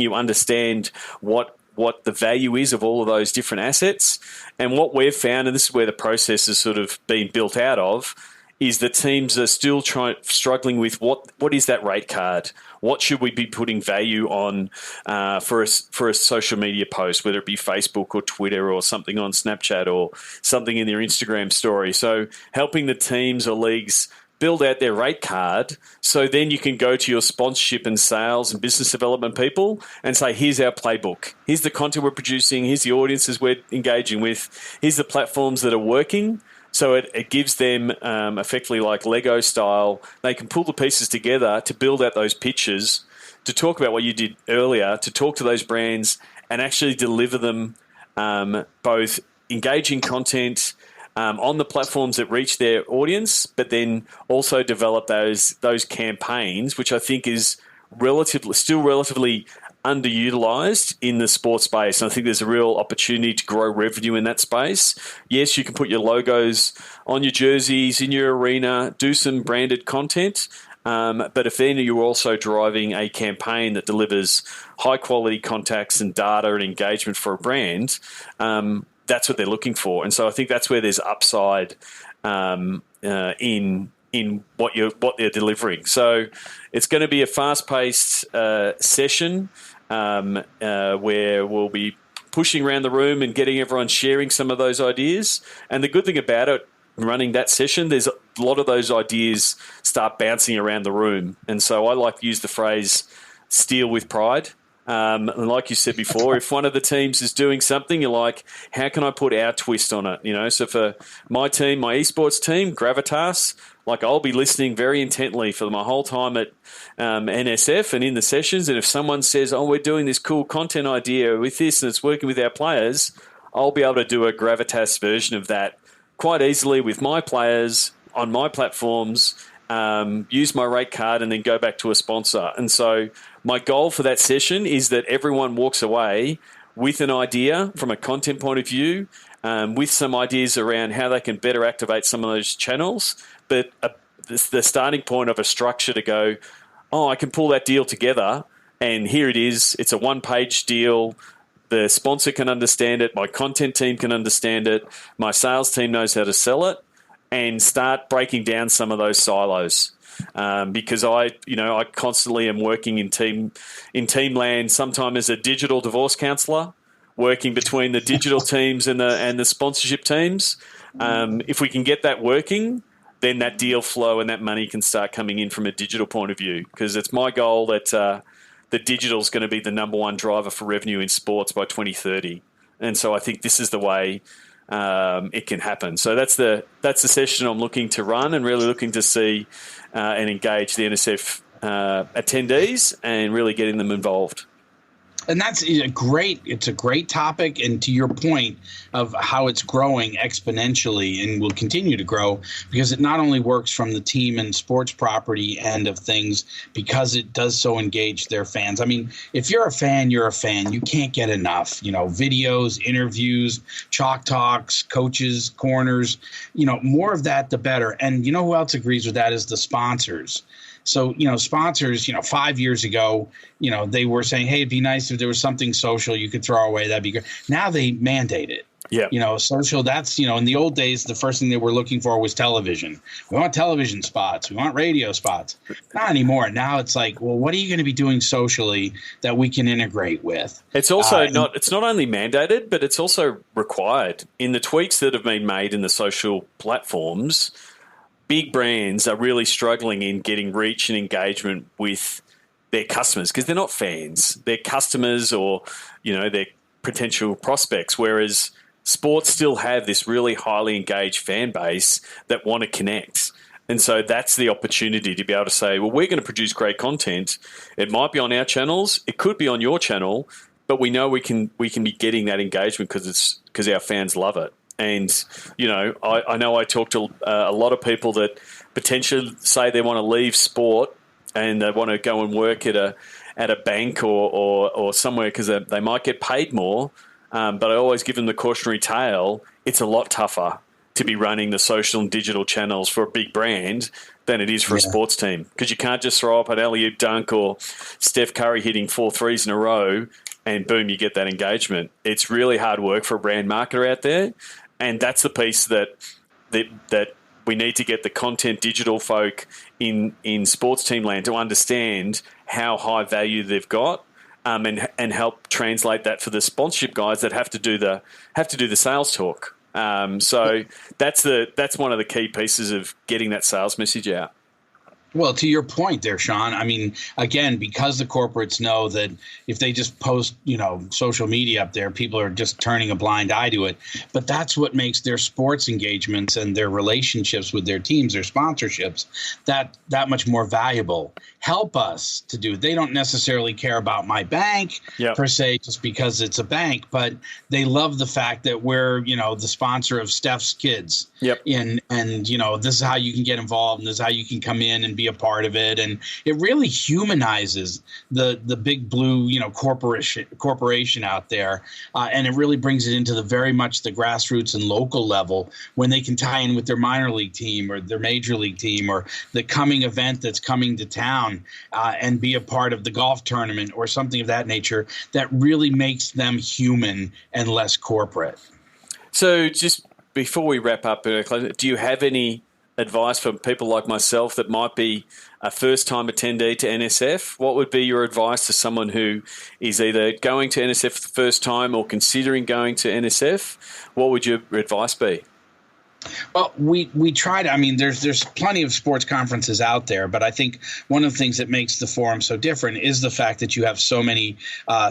you understand what the value is of all of those different assets. And what we've found, and this is where the process has sort of been built out of, is that teams are still struggling with what is that rate card? What should we be putting value on for a social media post, whether it be Facebook or Twitter or something on Snapchat or something in their Instagram story? So helping the teams or leagues build out their rate card, so then you can go to your sponsorship and sales and business development people and say, here's our playbook. Here's the content we're producing. Here's the audiences we're engaging with. Here's the platforms that are working. So it gives them effectively like Lego style. They can pull the pieces together to build out those pitches, to talk about what you did earlier, to talk to those brands and actually deliver them both engaging content on the platforms that reach their audience, but then also develop those campaigns, which I think is still relatively underutilized in the sports space. And I think there's a real opportunity to grow revenue in that space. Yes, you can put your logos on your jerseys, in your arena, do some branded content. But if then you're also driving a campaign that delivers high quality contacts and data and engagement for a brand, that's what they're looking for. And so I think that's where there's upside in what they're delivering. So it's going to be a fast-paced session where we'll be pushing around the room and getting everyone sharing some of those ideas. And the good thing about it, running that session, there's a lot of those ideas start bouncing around the room. And so I like to use the phrase steal with pride. And like you said before, if one of the teams is doing something, you're like, how can I put our twist on it? So for my team, my esports team, Gravitas, like I'll be listening very intently for my whole time at NSF and in the sessions. And if someone says, oh, we're doing this cool content idea with this and it's working with our players, I'll be able to do a Gravitas version of that quite easily with my players on my platforms, use my rate card and then go back to a sponsor. And so my goal for that session is that everyone walks away with an idea from a content point of view, with some ideas around how they can better activate some of those channels, but the starting point of a structure to go, oh, I can pull that deal together and here it is. It's a one-page deal. The sponsor can understand it. My content team can understand it. My sales team knows how to sell it, and start breaking down some of those silos. Because I constantly am working in team land, sometimes as a digital divorce counselor, working between the digital teams and the sponsorship teams. If we can get that working, then that deal flow and that money can start coming in from a digital point of view. Because it's my goal that the digital is going to be the number one driver for revenue in sports by 2030. And so I think this is the way it can happen. So that's the session I'm looking to run and really looking to see and engage the NSF attendees and really getting them involved. And it's a great topic. And to your point of how it's growing exponentially and will continue to grow, because it not only works from the team and sports property end of things, because it does so engage their fans. I mean, if you're a fan, you're a fan. You can't get enough, videos, interviews, chalk talks, coaches, corners, more of that, the better. And who else agrees with that is the sponsors. So, sponsors, 5 years ago, they were saying, hey, it'd be nice if there was something social you could throw away. That'd be good. Now they mandate it. Yeah. Social, that's, in the old days, the first thing they were looking for was television. We want television spots. We want radio spots. Not anymore. Now it's like, well, what are you going to be doing socially that we can integrate with? It's also it's not only mandated, but it's also required. In the tweaks that have been made in the social platforms, big brands are really struggling in getting reach and engagement with their customers because they're not fans. They're customers or, they're potential prospects, whereas sports still have this really highly engaged fan base that want to connect. And so that's the opportunity to be able to say, well, we're going to produce great content. It might be on our channels. It could be on your channel, but we know we can be getting that engagement because our fans love it. And, I know I talk to a lot of people that potentially say they want to leave sport and they want to go and work at a bank or somewhere because they might get paid more. But I always give them the cautionary tale. It's a lot tougher to be running the social and digital channels for a big brand than it is for a sports team, because you can't just throw up an alley-oop dunk or Steph Curry hitting 4 threes in a row and boom, you get that engagement. It's really hard work for a brand marketer out there. And that's the piece that we need to get the content digital folk in sports team land to understand how high value they've got, and help translate that for the sponsorship guys that have to do the sales talk. So that's one of the key pieces of getting that sales message out. Well, to your point there, Sean, I mean, again, because the corporates know that if they just post, social media up there, people are just turning a blind eye to it. But that's what makes their sports engagements and their relationships with their teams, their sponsorships, that much more valuable. Help us to do it. They don't necessarily care about my bank per se, just because it's a bank, but they love the fact that we're, the sponsor of Steph's kids. Yep. And this is how you can get involved, and this is how you can come in and be a part of it. And it really humanizes the big blue, corporation out there. And it really brings it into the very much the grassroots and local level when they can tie in with their minor league team or their major league team or the coming event that's coming to town, and be a part of the golf tournament or something of that nature that really makes them human and less corporate. So just before we wrap up, do you have any advice for people like myself that might be a first-time attendee to NSF? What would be your advice to someone who is either going to NSF for the first time or considering going to NSF? What would your advice be? Well, we try to. I mean, there's plenty of sports conferences out there, but I think one of the things that makes the forum so different is the fact that you have so many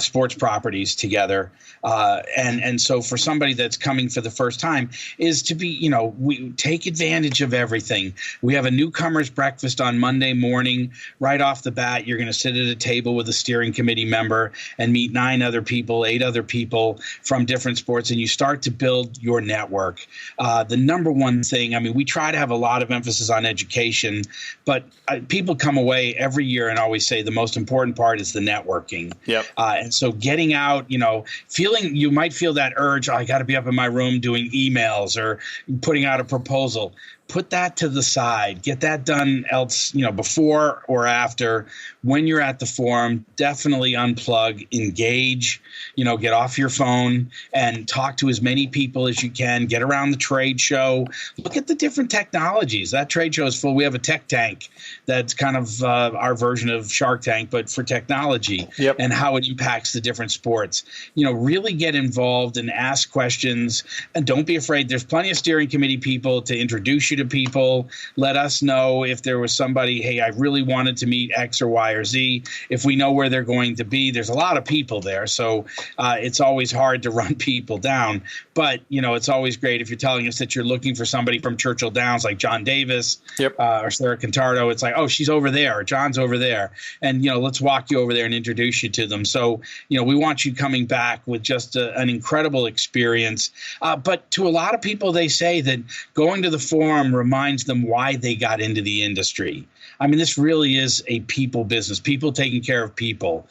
sports properties together, and so for somebody that's coming for the first time is to be, we take advantage of everything. We have a newcomers breakfast on Monday morning. Right off the bat, you're going to sit at a table with a steering committee member and meet 8 other people from different sports, and you start to build your network. The number one thing, I mean, we try to have a lot of emphasis on education, but people come away every year and always say the most important part is the networking. Yep. And so getting out, you might feel that urge, I got to be up in my room doing emails or putting out a proposal. Put that to the side. Get that done else, before or after. When you're at the forum, definitely unplug, engage, get off your phone and talk to as many people as you can. Get around the trade show. Look at the different technologies. That trade show is full. We have a tech tank that's kind of our version of Shark Tank, but for technology and how it impacts the different sports. Really get involved and ask questions, and don't be afraid. There's plenty of steering committee people to introduce you to people. Let us know if there was somebody, hey, I really wanted to meet X or Y or Z. If we know where they're going to be, there's a lot of people there. So it's always hard to run people down. But, it's always great if you're telling us that you're looking for somebody from Churchill Downs like John Davis or Sarah Contardo. It's like, oh, she's over there or John's over there. And, let's walk you over there and introduce you to them. So, we want you coming back with just an incredible experience. But to a lot of people, they say that going to the forum reminds them why they got into the industry. I mean, this really is a people business, people taking care of people.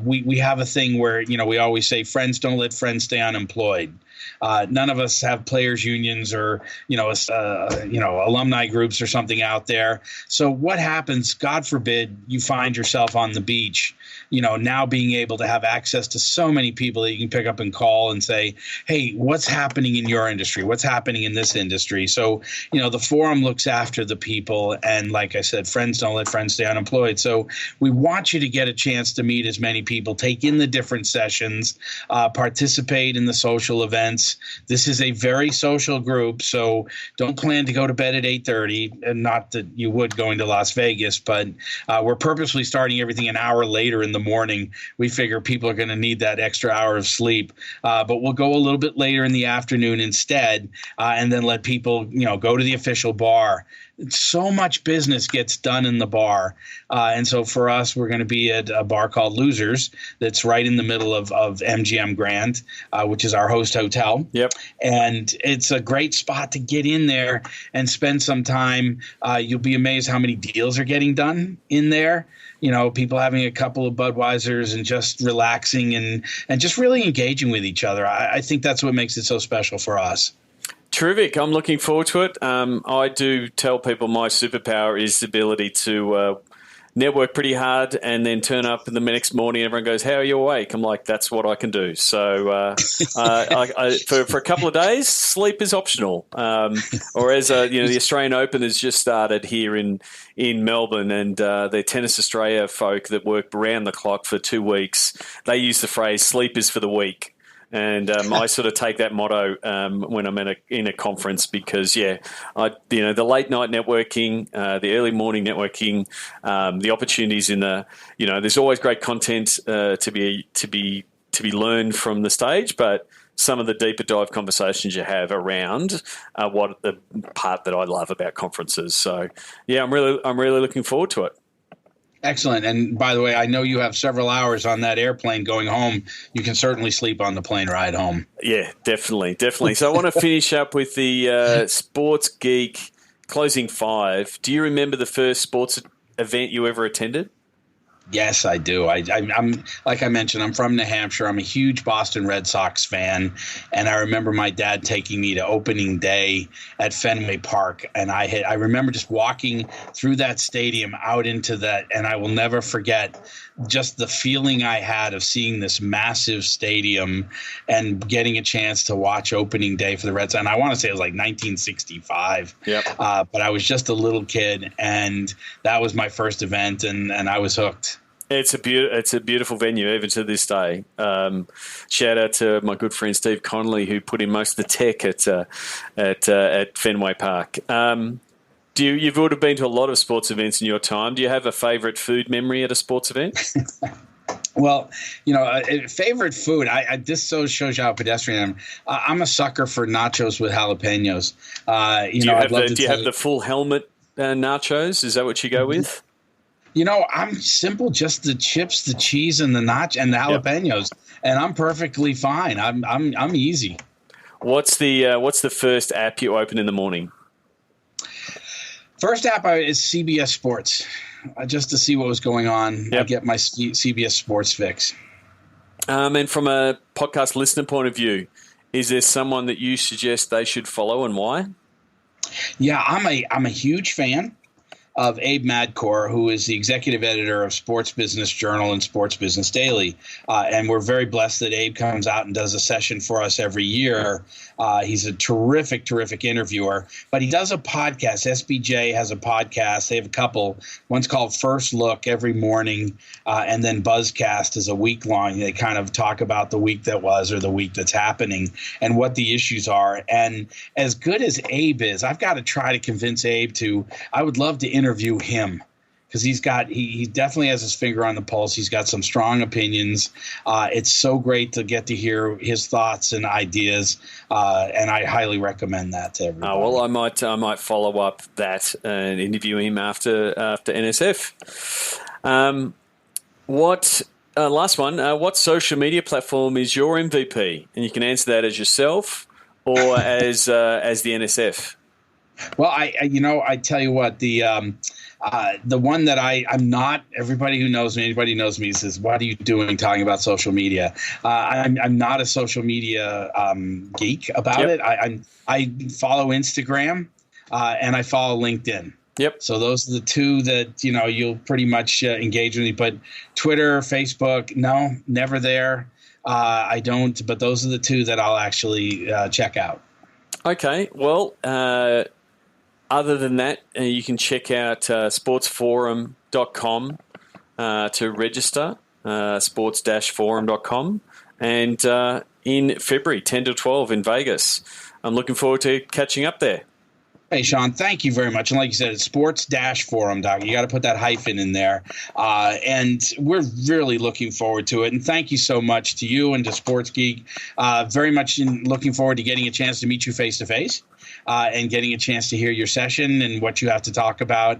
We have a thing where, we always say friends don't let friends stay unemployed. None of us have players unions or, alumni groups or something out there. So what happens, God forbid, you find yourself on the beach, now being able to have access to so many people that you can pick up and call and say, hey, what's happening in your industry? What's happening in this industry? So, the forum looks after the people. And like I said, friends don't let friends stay unemployed. So we want you to get a chance to meet as many people, take in the different sessions, participate in the social events. This is a very social group, so don't plan to go to bed at 8:30, and not that you would going to Las Vegas, but we're purposely starting everything an hour later in the morning. We figure people are going to need that extra hour of sleep, but we'll go a little bit later in the afternoon instead, and then let people, go to the official bar. So much business gets done in the bar. And so for us, we're going to be at a bar called Losers that's right in the middle of MGM Grand, which is our host hotel. Yep. And it's a great spot to get in there and spend some time. You'll be amazed how many deals are getting done in there. People having a couple of Budweisers and just relaxing and just really engaging with each other. I think that's what makes it so special for us. Terrific. I'm looking forward to it. I do tell people my superpower is the ability to network pretty hard, and then turn up the next morning. Everyone goes, "How are you awake?" I'm like, "That's what I can do." So for a couple of days, sleep is optional. Or as the Australian Open has just started here in Melbourne, and the Tennis Australia folk that work around the clock for 2 weeks, they use the phrase "sleep is for the weak." And I sort of take that motto when I'm in a conference, because the late night networking, the early morning networking, the opportunities in there's always great content to be learned from the stage, but some of the deeper dive conversations you have around what the part that I love about conferences. So I'm really looking forward to it. Excellent. And by the way, I know you have several hours on that airplane going home. You can certainly sleep on the plane ride home. Yeah, definitely. So I want to finish up with the Sports Geek Closing 5. Do you remember the first sports event you ever attended? Yes, I do. I'm like I mentioned, I'm from New Hampshire. I'm a huge Boston Red Sox fan, and I remember my dad taking me to opening day at Fenway Park, and I remember just walking through that stadium out into that, and I will never forget just the feeling I had of seeing this massive stadium and getting a chance to watch opening day for the Red Sox. And I want to say it was like 1965. Yep. But I was just a little kid, and that was my first event, and I was hooked. It's a beautiful venue even to this day. Shout out to my good friend Steve Connolly, who put in most of the tech at Fenway Park. You've would have been to a lot of sports events in your time. Do you have a favourite food memory at a sports event? Well, favorite food. This so shows you how pedestrian I am. I'm a sucker for nachos with jalapenos. Do you have the full helmet nachos? Is that what you go with? I'm simple. Just the chips, the cheese, and the jalapenos, and I'm perfectly fine. I'm easy. What's the first app you open in the morning? First app is CBS Sports, just to see what was going on. Yep. I get my CBS Sports fix. And from a podcast listener point of view, is there someone that you suggest they should follow, and why? Yeah, I'm a huge fan of Abe Madcore, who is the executive editor of Sports Business Journal and Sports Business Daily. And we're very blessed that Abe comes out and does a session for us every year. He's a terrific, terrific interviewer. But he does a podcast. SBJ has a podcast. They have a couple. One's called First Look every morning, and then Buzzcast is a week long. They kind of talk about the week that was or the week that's happening and what the issues are. And as good as Abe is, I've got to try to convince Abe I would love to interview him, because he definitely has his finger on the pulse. He's got some strong opinions. It's so great to get to hear his thoughts and ideas, and I highly recommend that to everybody. Well, I might follow up that and interview him after NSF. Last one? What social media platform is your MVP? And you can answer that as yourself or as the NSF. Well, I tell you what, the one that I'm not, everybody who knows me, anybody who knows me says, what are you doing talking about social media? I'm not a social media geek about it. I follow Instagram and I follow LinkedIn. Yep. So those are the two that, you'll pretty much engage with me. But Twitter, Facebook, no, never there. I don't, but those are the two that I'll actually check out. Okay. Well, other than that, you can check out sportsforum.com to register, sports-forum.com. And in February, 10 to 12 in Vegas. I'm looking forward to catching up there. Hey, Sean, thank you very much. And like you said, it's sports-forum. You got to put that hyphen in there. And we're really looking forward to it. And thank you so much to you and to Sports Geek. Very much looking forward to getting a chance to meet you face-to-face. And getting a chance to hear your session and what you have to talk about.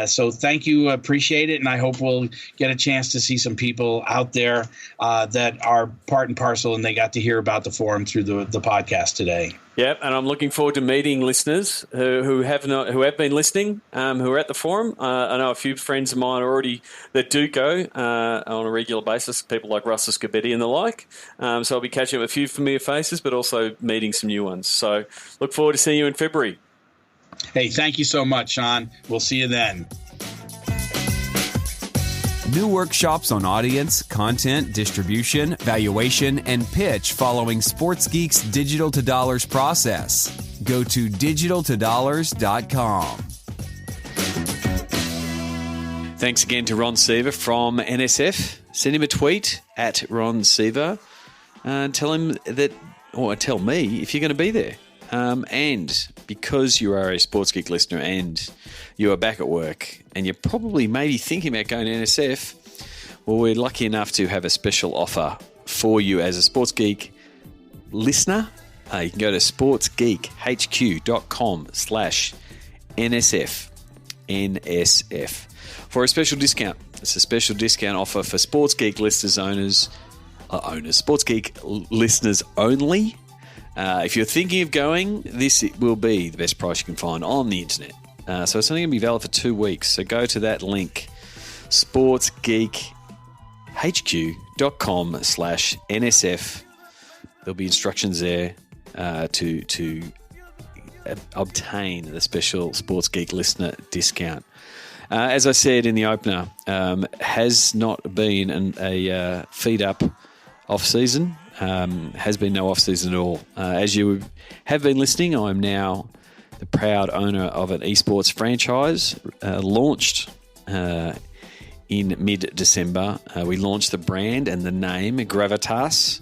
So thank you. Appreciate it. And I hope we'll get a chance to see some people out there that are part and parcel, and they got to hear about the forum through the podcast today. Yep, and I'm looking forward to meeting listeners who have been listening, who are at the forum. I know a few friends of mine already that do go on a regular basis, people like Russell Scabetti and the like. So I'll be catching up with a few familiar faces, but also meeting some new ones. So look forward to seeing you in February. Hey, thank you so much, Sean. We'll see you then. New workshops on audience, content, distribution, valuation, and pitch following Sports Geek's Digital to Dollars process. Go to digitaltodollars.com. Thanks again to Ron Seaver from NSF. Send him a tweet at Ron Seaver and tell him that, or tell me if you're going to be there. And because you are a Sports Geek listener and you are back at work and you're probably maybe thinking about going to NSF, well, we're lucky enough to have a special offer for you as a Sports Geek listener. You can go to sportsgeekhq.com/NSF for a special discount. It's a special discount offer for Sports Geek listeners, Sports Geek listeners only. If you're thinking of going, this will be the best price you can find on the internet. So it's only going to be valid for 2 weeks. So go to that link, sportsgeekhq.com/NSF. There'll be instructions there to obtain the special Sports Geek listener discount. As I said in the opener, has not been a feed-up off-season. Has been no off-season at all. As you have been listening, I'm now the proud owner of an esports franchise, launched in mid-December. We launched the brand and the name, Gravitas.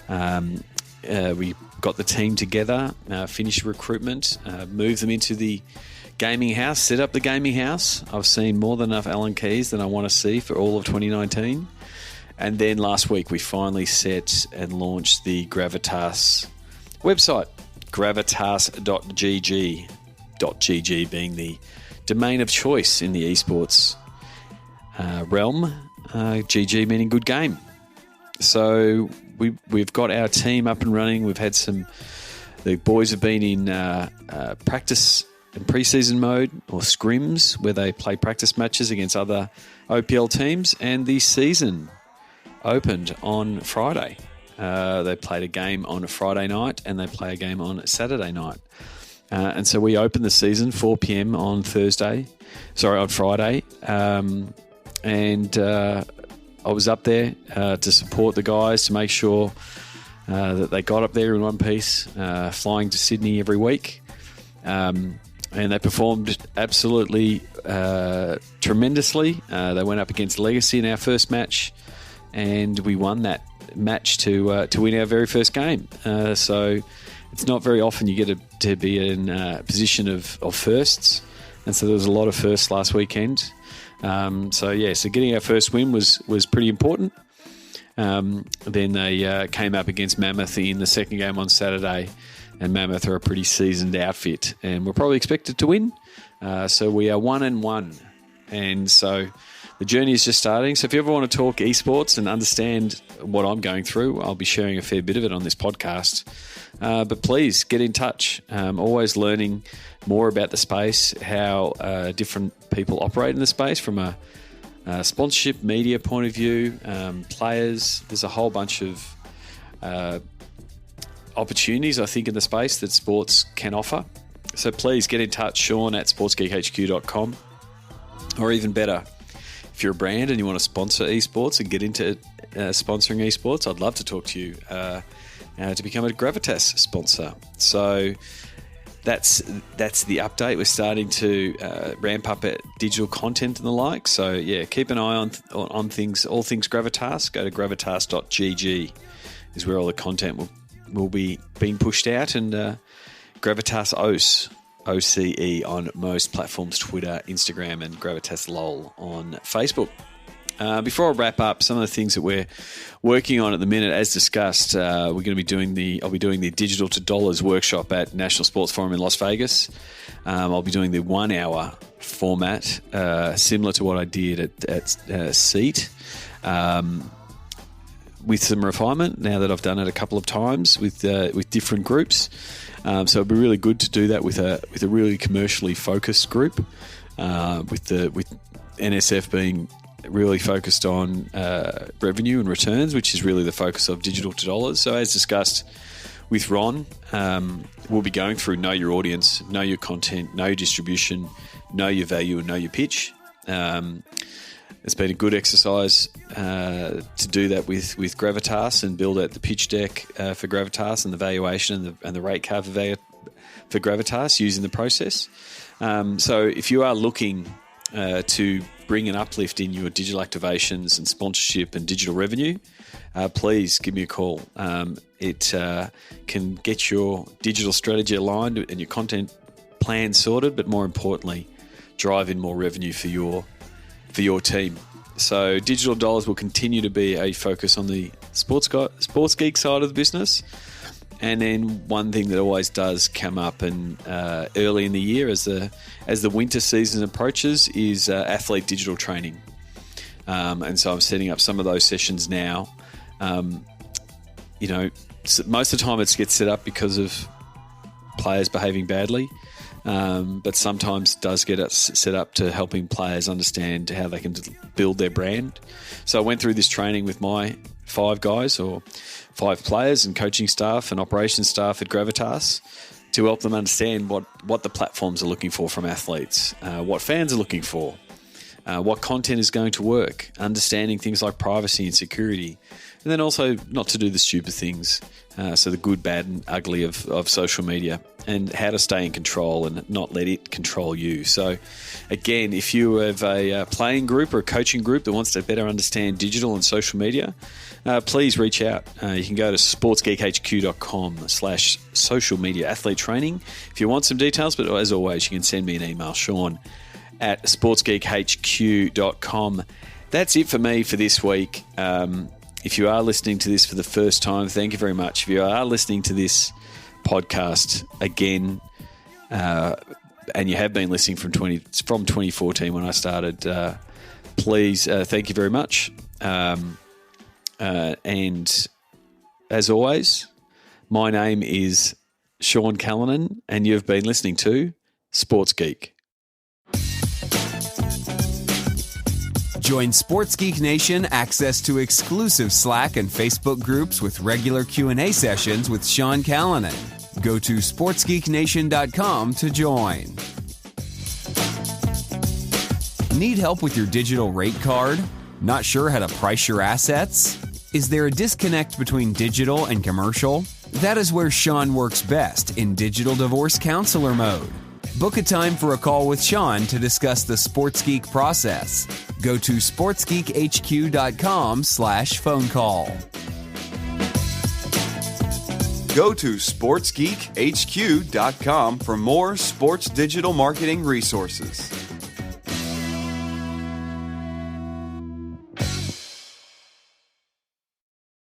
We got the team together, finished recruitment, moved them into the gaming house, set up the gaming house. I've seen more than enough Allen keys that I want to see for all of 2019. And then last week, we finally set and launched the Gravitas website, gravitas.gg, .gg being the domain of choice in the esports realm, GG meaning good game. So we've got our team up and running. We've had the boys have been in practice and preseason mode, or scrims, where they play practice matches against other OPL teams, and the season opened on Friday. They played a game on a Friday night and they play a game on a Saturday night. And so we opened the season 4 p.m. on Friday. And I was up there to support the guys, to make sure that they got up there in one piece, flying to Sydney every week. And they performed absolutely tremendously. They went up against Legacy in our first match, and we won that match to win our very first game. So it's not very often you get to be in a position of firsts, and so there was a lot of firsts last weekend. So getting our first win was pretty important. Then they came up against Mammoth in the second game on Saturday, and Mammoth are a pretty seasoned outfit, and we're probably expected to win. So we are 1-1, and so the journey is just starting. So if you ever want to talk esports and understand what I'm going through, I'll be sharing a fair bit of it on this podcast. But please get in touch. Always learning more about the space, how different people operate in the space from a sponsorship, media point of view, players. There's a whole bunch of opportunities, I think, in the space that sports can offer. So please get in touch, Sean at sportsgeekhq.com, or even better, if you're a brand and you want to sponsor esports and get into sponsoring esports, I'd love to talk to you to become a Gravitas sponsor. So that's the update. We're starting to ramp up at digital content and the like. So yeah, keep an eye on things, all things Gravitas. Go to gravitas.gg is where all the content will be being pushed out, and Gravitas OCE on most platforms, Twitter, Instagram, and Gravitas LOL on Facebook. Before I wrap up, some of the things that we're working on at the minute, as discussed, I'll be doing the Digital to Dollars workshop at National Sports Forum in Las Vegas. I'll be doing the 1 hour format, similar to what I did at Seat, with some refinement now that I've done it a couple of times with different groups. So it'd be really good to do that with a really commercially focused group, with NSF being really focused on revenue and returns, which is really the focus of Digital to Dollars. So as discussed with Ron, we'll be going through know your audience, know your content, know your distribution, know your value, and know your pitch. It's been a good exercise to do that with Gravitas and build out the pitch deck for Gravitas and the valuation and the rate card for Gravitas using the process. So if you are looking to bring an uplift in your digital activations and sponsorship and digital revenue, please give me a call. It can get your digital strategy aligned and your content plan sorted, but more importantly, drive in more revenue for your team. So digital dollars will continue to be a focus on the sports geek side of the business. And then one thing that always does come up and early in the year as the winter season approaches is athlete digital training. And so I'm setting up some of those sessions now. Most of the time it gets set up because of players behaving badly. But sometimes does get it set up to helping players understand how they can build their brand. So I went through this training with my 5 guys or 5 players and coaching staff and operations staff at Gravitas to help them understand what the platforms are looking for from athletes, what fans are looking for, what content is going to work, understanding things like privacy and security, and then also not to do the stupid things, so the good, bad, and ugly of social media, and how to stay in control and not let it control you. So, again, if you have a playing group or a coaching group that wants to better understand digital and social media, please reach out. You can go to sportsgeekhq.com/social media athlete training if you want some details, but as always, you can send me an email, Sean@sportsgeekhq.com. That's it for me for this week. If you are listening to this for the first time, thank you very much. If you are listening to this podcast again, and you have been listening from 2014 when I started, please, thank you very much. And as always, my name is Sean Callanan, and you've been listening to Sports Geek. Join Sports Geek Nation access to exclusive Slack and Facebook groups with regular Q&A sessions with Sean Callanan. Go to sportsgeeknation.com to join. Need help with your digital rate card? Not sure how to price your assets? Is there a disconnect between digital and commercial? That is where Sean works best, in digital divorce counselor mode. Book a time for a call with Sean to discuss the Sports Geek process. Go to sportsgeekhq.com/phone call. Go to sportsgeekhq.com for more sports digital marketing resources.